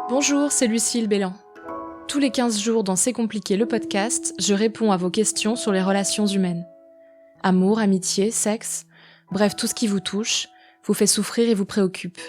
Bonjour, c'est Lucille Bélan. Tous les 15 jours dans C'est compliqué, le podcast, je réponds à vos questions sur les relations humaines. Amour, amitié, sexe, bref, tout ce qui vous touche, vous fait souffrir et vous préoccupe.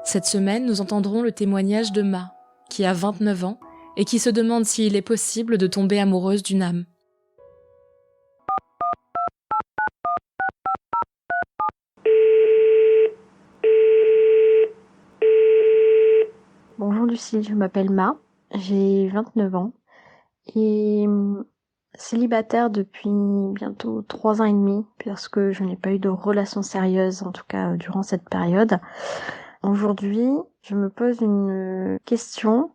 Cette semaine, nous entendrons le témoignage de Ma, qui a 29 ans et qui se demande s'il est possible de tomber amoureuse d'une âme. Bonjour Lucille, je m'appelle Ma, j'ai 29 ans et célibataire depuis bientôt 3 ans et demi parce que je n'ai pas eu de relation sérieuse, en tout cas durant cette période. Aujourd'hui, je me pose une question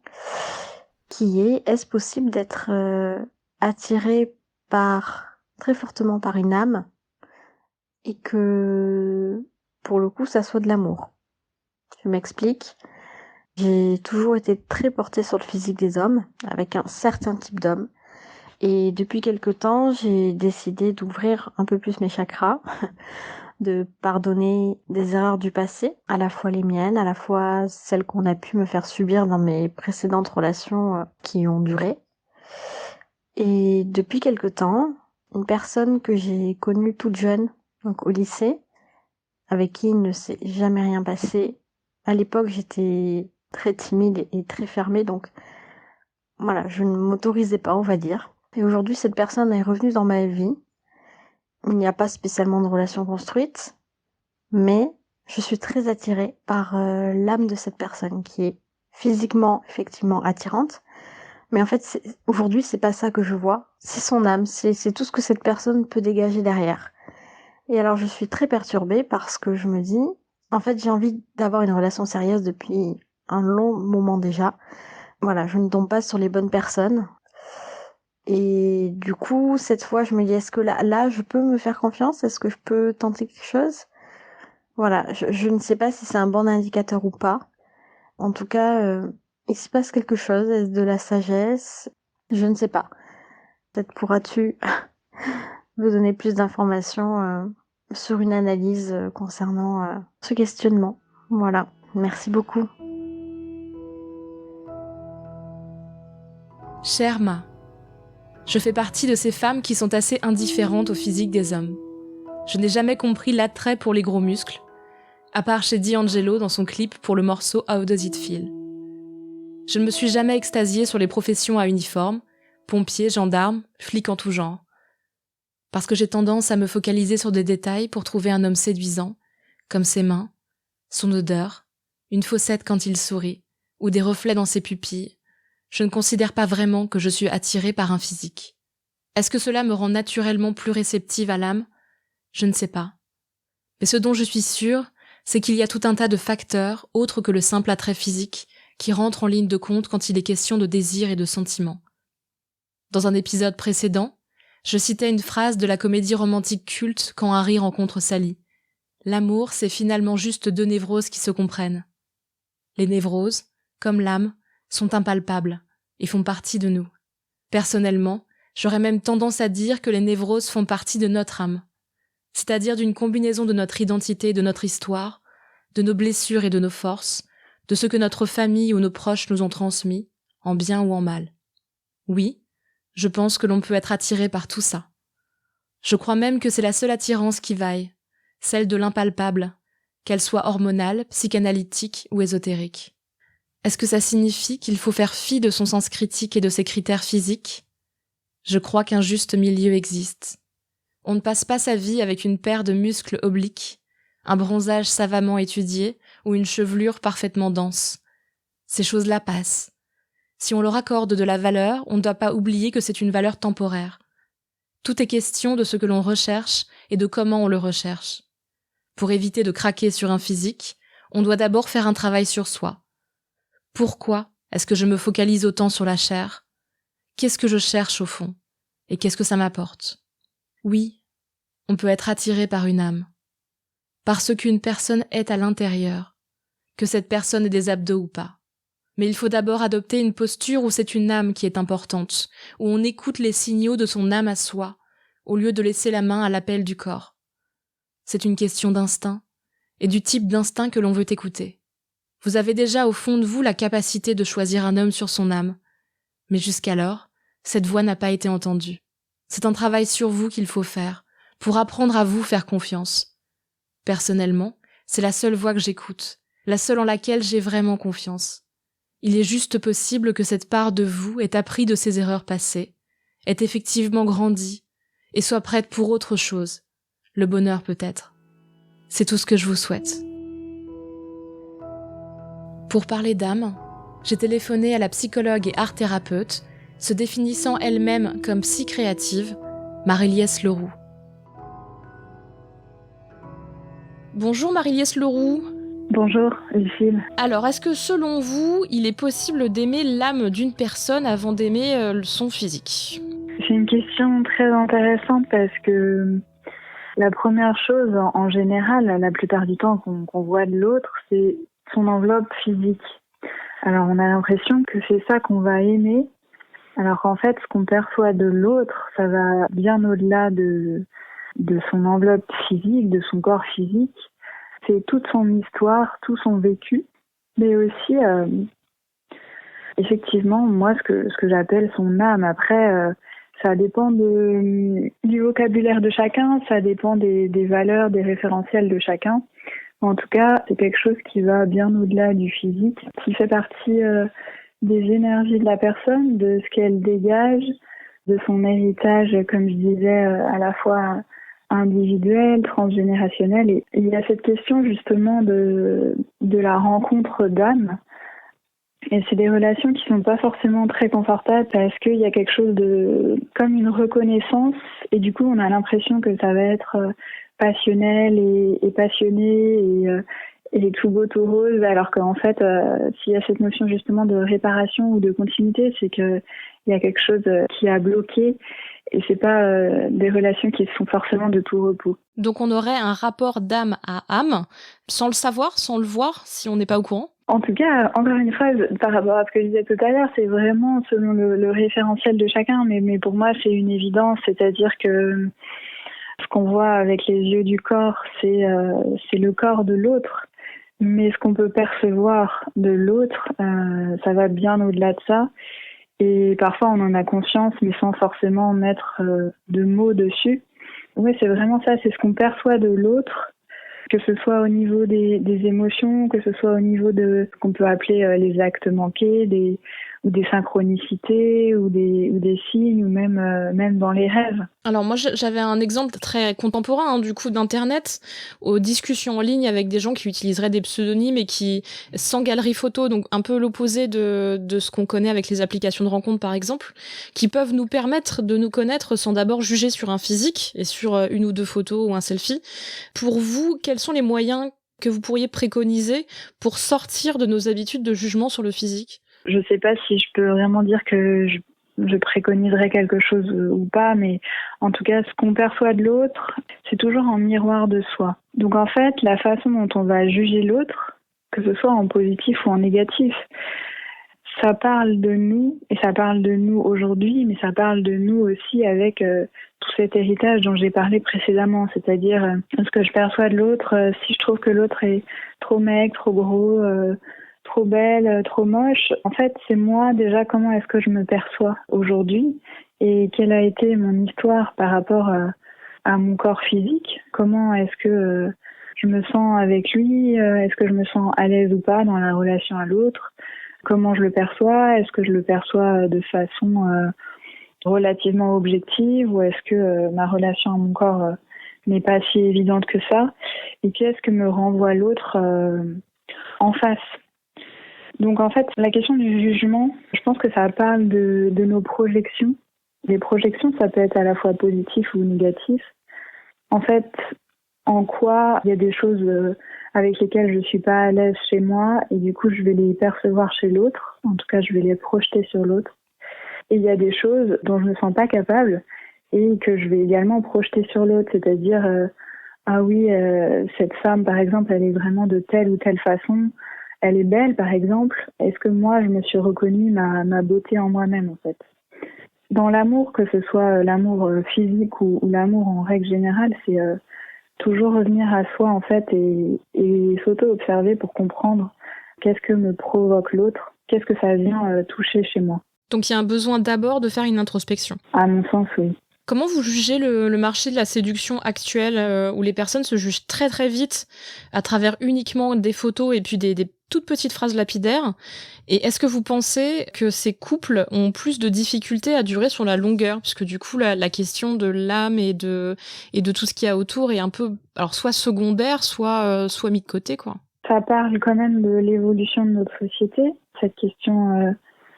qui est: est-ce possible d'être attiré très fortement par une âme et que pour le coup ça soit de l'amour? Je m'explique. J'ai toujours été très portée sur le physique des hommes, avec un certain type d'homme. Et depuis quelque temps, j'ai décidé d'ouvrir un peu plus mes chakras, de pardonner des erreurs du passé, à la fois les miennes, à la fois celles qu'on a pu me faire subir dans mes précédentes relations qui ont duré. Et depuis quelque temps, une personne que j'ai connue toute jeune, donc au lycée, avec qui il ne s'est jamais rien passé. À l'époque, j'étais très timide et très fermée, donc voilà, je ne m'autorisais pas, on va dire. Et aujourd'hui, cette personne est revenue dans ma vie. Il n'y a pas spécialement de relation construite, mais je suis très attirée par l'âme de cette personne, qui est physiquement, effectivement, attirante. Mais en fait, aujourd'hui, c'est pas ça que je vois. C'est son âme, c'est tout ce que cette personne peut dégager derrière. Et alors, je suis très perturbée parce que je me dis, en fait, j'ai envie d'avoir une relation sérieuse depuis un long moment déjà. Voilà, je ne tombe pas sur les bonnes personnes. Et du coup, cette fois, je me dis, est-ce que là, je peux me faire confiance? Est-ce que je peux tenter quelque chose? Voilà, je ne sais pas si c'est un bon indicateur ou pas. En tout cas, il se passe quelque chose, est-ce de la sagesse? Je ne sais pas. Peut-être pourras-tu me donner plus d'informations sur une analyse concernant ce questionnement. Voilà, merci beaucoup. Chère Ma, je fais partie de ces femmes qui sont assez indifférentes au physique des hommes. Je n'ai jamais compris l'attrait pour les gros muscles, à part chez D'Angelo dans son clip pour le morceau How Does It Feel. Je ne me suis jamais extasiée sur les professions à uniforme, pompiers, gendarmes, flics en tout genre. Parce que j'ai tendance à me focaliser sur des détails pour trouver un homme séduisant, comme ses mains, son odeur, une faussette quand il sourit, ou des reflets dans ses pupilles. Je ne considère pas vraiment que je suis attirée par un physique. Est-ce que cela me rend naturellement plus réceptive à l'âme? Je ne sais pas. Mais ce dont je suis sûre, c'est qu'il y a tout un tas de facteurs, autres que le simple attrait physique, qui rentrent en ligne de compte quand il est question de désir et de sentiments. Dans un épisode précédent, je citais une phrase de la comédie romantique culte Quand Harry rencontre Sally. L'amour, c'est finalement juste deux névroses qui se comprennent. Les névroses, comme l'âme, sont impalpables et font partie de nous. Personnellement, j'aurais même tendance à dire que les névroses font partie de notre âme, c'est-à-dire d'une combinaison de notre identité et de notre histoire, de nos blessures et de nos forces, de ce que notre famille ou nos proches nous ont transmis, en bien ou en mal. Oui, je pense que l'on peut être attiré par tout ça. Je crois même que c'est la seule attirance qui vaille, celle de l'impalpable, qu'elle soit hormonale, psychanalytique ou ésotérique. Est-ce que ça signifie qu'il faut faire fi de son sens critique et de ses critères physiques? Je crois qu'un juste milieu existe. On ne passe pas sa vie avec une paire de muscles obliques, un bronzage savamment étudié ou une chevelure parfaitement dense. Ces choses-là passent. Si on leur accorde de la valeur, on ne doit pas oublier que c'est une valeur temporaire. Tout est question de ce que l'on recherche et de comment on le recherche. Pour éviter de craquer sur un physique, on doit d'abord faire un travail sur soi. Pourquoi est-ce que je me focalise autant sur la chair? Qu'est-ce que je cherche au fond? Et qu'est-ce que ça m'apporte? Oui, on peut être attiré par une âme. Parce qu'une personne est à l'intérieur, que cette personne ait des abdos ou pas. Mais il faut d'abord adopter une posture où c'est une âme qui est importante, où on écoute les signaux de son âme à soi, au lieu de laisser la main à l'appel du corps. C'est une question d'instinct, et du type d'instinct que l'on veut écouter. Vous avez déjà au fond de vous la capacité de choisir un homme sur son âme. Mais jusqu'alors, cette voix n'a pas été entendue. C'est un travail sur vous qu'il faut faire, pour apprendre à vous faire confiance. Personnellement, c'est la seule voix que j'écoute, la seule en laquelle j'ai vraiment confiance. Il est juste possible que cette part de vous ait appris de ses erreurs passées, ait effectivement grandi, et soit prête pour autre chose. Le bonheur peut-être. C'est tout ce que je vous souhaite. Pour parler d'âme, j'ai téléphoné à la psychologue et art-thérapeute, se définissant elle-même comme psy-créative, Marie-Liesse Leroux. Bonjour Marie-Liesse Leroux. Bonjour, Lucille. Alors, est-ce que selon vous, il est possible d'aimer l'âme d'une personne avant d'aimer son physique ? C'est une question très intéressante parce que la première chose, en général, la plupart du temps qu'on voit de l'autre, c'est son enveloppe physique. Alors, on a l'impression que c'est ça qu'on va aimer, alors qu'en fait, ce qu'on perçoit de l'autre, ça va bien au-delà de son enveloppe physique, de son corps physique. C'est toute son histoire, tout son vécu, mais aussi, effectivement, moi, ce que j'appelle son âme. Après, ça dépend du vocabulaire de chacun, ça dépend des valeurs, des référentiels de chacun. En tout cas, c'est quelque chose qui va bien au-delà du physique, qui fait partie des énergies de la personne, de ce qu'elle dégage, de son héritage, comme je disais, à la fois individuel, transgénérationnel. Et il y a cette question justement de la rencontre d'âme. Et c'est des relations qui sont pas forcément très confortables parce qu'il y a quelque chose comme une reconnaissance, et du coup on a l'impression que ça va être passionnel et passionné et tout beau tout rose, alors qu'en fait s'il y a cette notion justement de réparation ou de continuité, c'est que il y a quelque chose qui a bloqué, et c'est pas des relations qui sont forcément de tout repos. Donc on aurait un rapport d'âme à âme, sans le savoir, sans le voir, si on n'est pas au courant. En tout cas, encore une fois, par rapport à ce que je disais tout à l'heure, c'est vraiment selon le référentiel de chacun, mais pour moi c'est une évidence, c'est-à-dire que ce qu'on voit avec les yeux du corps, c'est le corps de l'autre, mais ce qu'on peut percevoir de l'autre, ça va bien au-delà de ça, et parfois on en a conscience, mais sans forcément mettre de mots dessus. Oui, c'est vraiment ça, c'est ce qu'on perçoit de l'autre, que ce soit au niveau des émotions, que ce soit au niveau de ce qu'on peut appeler les actes manqués, ou des synchronicités, ou des signes, ou même dans les rêves. Alors moi j'avais un exemple très contemporain du coup d'internet, aux discussions en ligne avec des gens qui utiliseraient des pseudonymes et qui, sans galerie photo, donc un peu l'opposé de ce qu'on connaît avec les applications de rencontres par exemple, qui peuvent nous permettre de nous connaître sans d'abord juger sur un physique et sur une ou deux photos ou un selfie. Pour vous, quels sont les moyens que vous pourriez préconiser pour sortir de nos habitudes de jugement sur le physique ? Je sais pas si je peux vraiment dire que je préconiserais quelque chose ou pas, mais en tout cas, ce qu'on perçoit de l'autre, c'est toujours en miroir de soi. Donc en fait, la façon dont on va juger l'autre, que ce soit en positif ou en négatif, ça parle de nous, et ça parle de nous aujourd'hui, mais ça parle de nous aussi avec tout cet héritage dont j'ai parlé précédemment, c'est-à-dire ce que je perçois de l'autre, si je trouve que l'autre est trop maigre, trop gros, trop belle, trop moche. En fait, c'est moi déjà, comment est-ce que je me perçois aujourd'hui et quelle a été mon histoire par rapport à mon corps physique. Comment est-ce que je me sens avec lui, est-ce que je me sens à l'aise ou pas dans la relation à l'autre, comment je le perçois, est-ce que je le perçois de façon relativement objective, ou est-ce que ma relation à mon corps n'est pas si évidente que ça, et qu'est-ce que me renvoie l'autre en face. Donc en fait, la question du jugement, je pense que ça parle de nos projections. Les projections, ça peut être à la fois positif ou négatif. En fait, en quoi il y a des choses avec lesquelles je suis pas à l'aise chez moi, et du coup je vais les percevoir chez l'autre, en tout cas je vais les projeter sur l'autre. Et il y a des choses dont je ne me sens pas capable et que je vais également projeter sur l'autre, c'est-à-dire ah oui, cette femme par exemple, elle est vraiment de telle ou telle façon, elle est belle par exemple, est-ce que moi je me suis reconnue ma beauté en moi-même en fait. Dans l'amour, que ce soit l'amour physique ou l'amour en règle générale, c'est toujours revenir à soi en fait et s'auto-observer pour comprendre Qu'est-ce que me provoque l'autre? Qu'est-ce que ça vient toucher chez moi? Donc il y a un besoin d'abord de faire une introspection. À mon sens, oui. Comment vous jugez le marché de la séduction actuel où les personnes se jugent très très vite à travers uniquement des photos et puis des toutes petites phrases lapidaires? Et est-ce que vous pensez que ces couples ont plus de difficultés à durer sur la longueur? Puisque du coup, la question de l'âme et de tout ce qu'il y a autour est un peu, alors soit secondaire, soit mis de côté, quoi. Ça parle quand même de l'évolution de notre société, cette question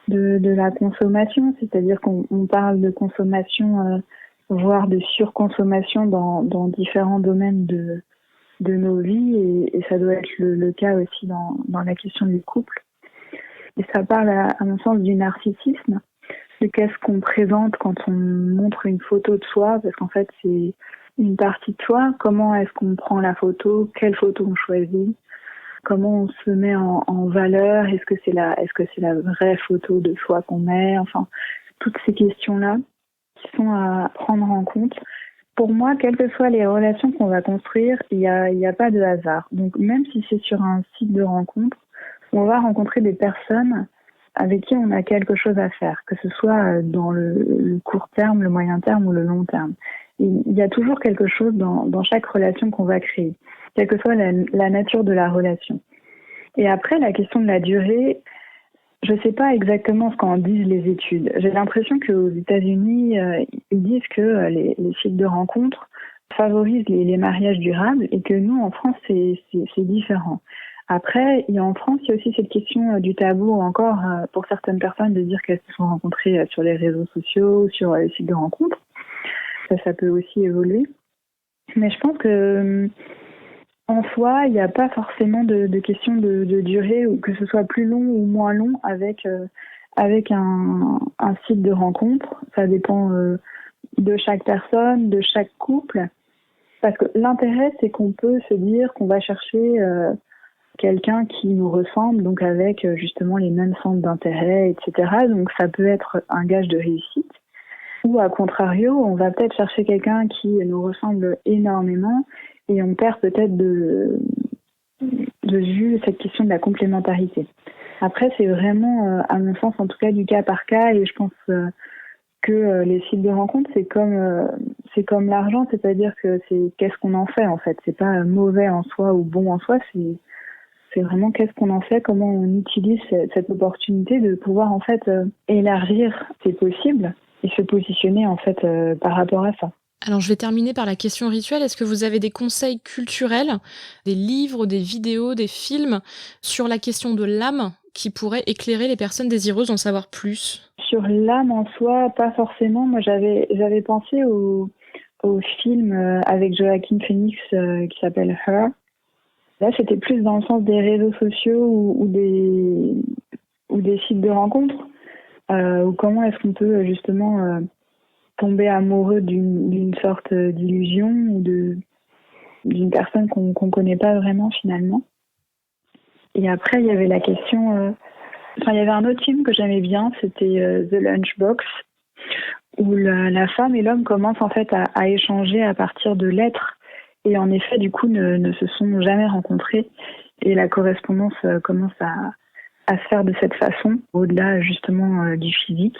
de la consommation, c'est-à-dire qu'on parle de consommation, voire de surconsommation dans différents domaines de nos vies, et ça doit être le cas aussi dans la question du couple. Et ça parle, à mon sens, du narcissisme, de qu'est-ce qu'on présente quand on montre une photo de soi, parce qu'en fait, c'est une partie de soi. Comment est-ce qu'on prend la photo? Quelle photo on choisit? Comment on se met en valeur? Est-ce que c'est la vraie photo de soi qu'on met? Enfin, toutes ces questions-là qui sont à prendre en compte. Pour moi, quelles que soient les relations qu'on va construire, il y a pas de hasard. Donc, même si c'est sur un site de rencontre, on va rencontrer des personnes avec qui on a quelque chose à faire, que ce soit dans le court terme, le moyen terme ou le long terme. Il y a toujours quelque chose dans chaque relation qu'on va créer, quelle que soit la nature de la relation. Et après, la question de la durée, je ne sais pas exactement ce qu'en disent les études. J'ai l'impression qu'aux États-Unis, ils disent que les sites de rencontres favorisent les mariages durables et que nous, en France, c'est différent. Après, en France, il y a aussi cette question du tabou encore pour certaines personnes de dire qu'elles se sont rencontrées sur les réseaux sociaux, sur les sites de rencontres. Ça peut aussi évoluer. Mais je pense que en soi, il n'y a pas forcément de question de durée, ou que ce soit plus long ou moins long avec un site de rencontre. Ça dépend de chaque personne, de chaque couple. Parce que l'intérêt, c'est qu'on peut se dire qu'on va chercher quelqu'un qui nous ressemble, donc avec justement les mêmes centres d'intérêt, etc. Donc ça peut être un gage de réussite. Ou à contrario, on va peut-être chercher quelqu'un qui nous ressemble énormément et on perd peut-être de vue cette question de la complémentarité. Après, c'est vraiment, à mon sens, en tout cas, du cas par cas, et je pense que les sites de rencontres, c'est comme l'argent, c'est-à-dire que c'est qu'est-ce qu'on en fait, en fait. C'est pas mauvais en soi ou bon en soi, c'est vraiment qu'est-ce qu'on en fait, comment on utilise cette opportunité de pouvoir, en fait, élargir ses possibles et se positionner, en fait, par rapport à ça. Alors, je vais terminer par la question rituelle. Est-ce que vous avez des conseils culturels, des livres, des vidéos, des films sur la question de l'âme qui pourraient éclairer les personnes désireuses d'en savoir plus? Sur l'âme en soi, pas forcément. Moi, j'avais pensé au film avec Joaquin Phoenix qui s'appelle Her. Là, c'était plus dans le sens des réseaux sociaux ou des sites de rencontres. Ou comment est-ce qu'on peut justement tomber amoureux d'une sorte d'illusion ou d'une personne qu'on connaît pas vraiment finalement. Et après, il y avait la question... il y avait un autre film que j'aimais bien, c'était The Lunchbox, où la femme et l'homme commencent en fait à échanger à partir de lettres. Et en effet, du coup, ne se sont jamais rencontrés. Et la correspondance commence à se faire de cette façon, au-delà justement du physique.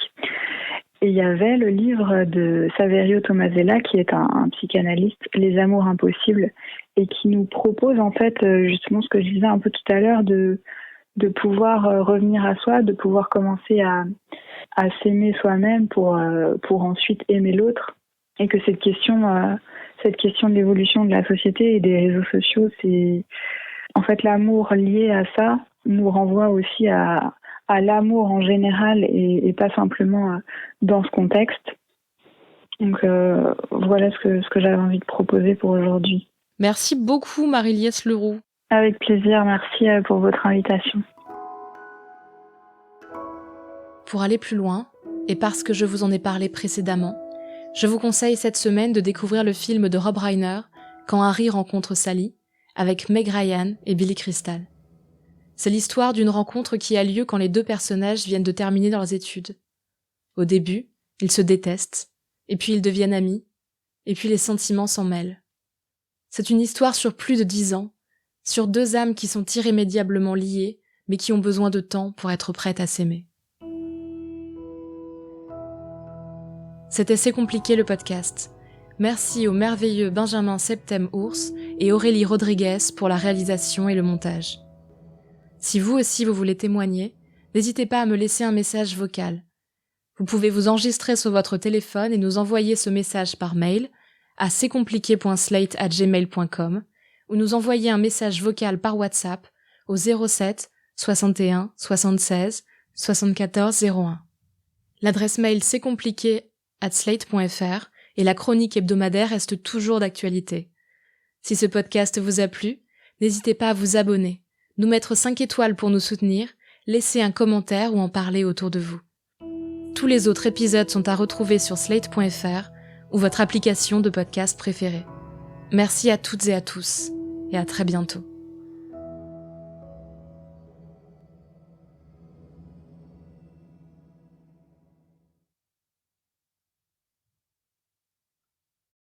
Et il y avait le livre de Saverio Tomasella, qui est un psychanalyste, Les amours impossibles, et qui nous propose en fait justement ce que je disais un peu tout à l'heure, de pouvoir revenir à soi, de pouvoir commencer à s'aimer soi-même pour ensuite aimer l'autre. Et que cette question de l'évolution de la société et des réseaux sociaux, c'est en fait l'amour lié à ça nous renvoie aussi à l'amour en général et pas simplement dans ce contexte. Donc voilà ce que j'avais envie de proposer pour aujourd'hui. Merci beaucoup Marie-Liesse Leroux. Avec plaisir, merci pour votre invitation. Pour aller plus loin, et parce que je vous en ai parlé précédemment, je vous conseille cette semaine de découvrir le film de Rob Reiner, Quand Harry rencontre Sally, avec Meg Ryan et Billy Crystal. C'est l'histoire d'une rencontre qui a lieu quand les deux personnages viennent de terminer leurs études. Au début, ils se détestent, et puis ils deviennent amis, et puis les sentiments s'en mêlent. C'est une histoire sur plus de 10 ans, sur deux âmes qui sont irrémédiablement liées, mais qui ont besoin de temps pour être prêtes à s'aimer. C'était C'est compliqué le podcast. Merci au merveilleux Benjamin Septem-Ours et Aurélie Rodriguez pour la réalisation et le montage. Si vous aussi vous voulez témoigner, n'hésitez pas à me laisser un message vocal. Vous pouvez vous enregistrer sur votre téléphone et nous envoyer ce message par mail à c'estcompliqué.slate@gmail.com ou nous envoyer un message vocal par WhatsApp au 07 61 76 74 01. L'adresse mail c'estcompliqué@slate.fr et la chronique hebdomadaire reste toujours d'actualité. Si ce podcast vous a plu, n'hésitez pas à vous abonner, nous mettre 5 étoiles pour nous soutenir, laisser un commentaire ou en parler autour de vous. Tous les autres épisodes sont à retrouver sur slate.fr ou votre application de podcast préférée. Merci à toutes et à tous, et à très bientôt.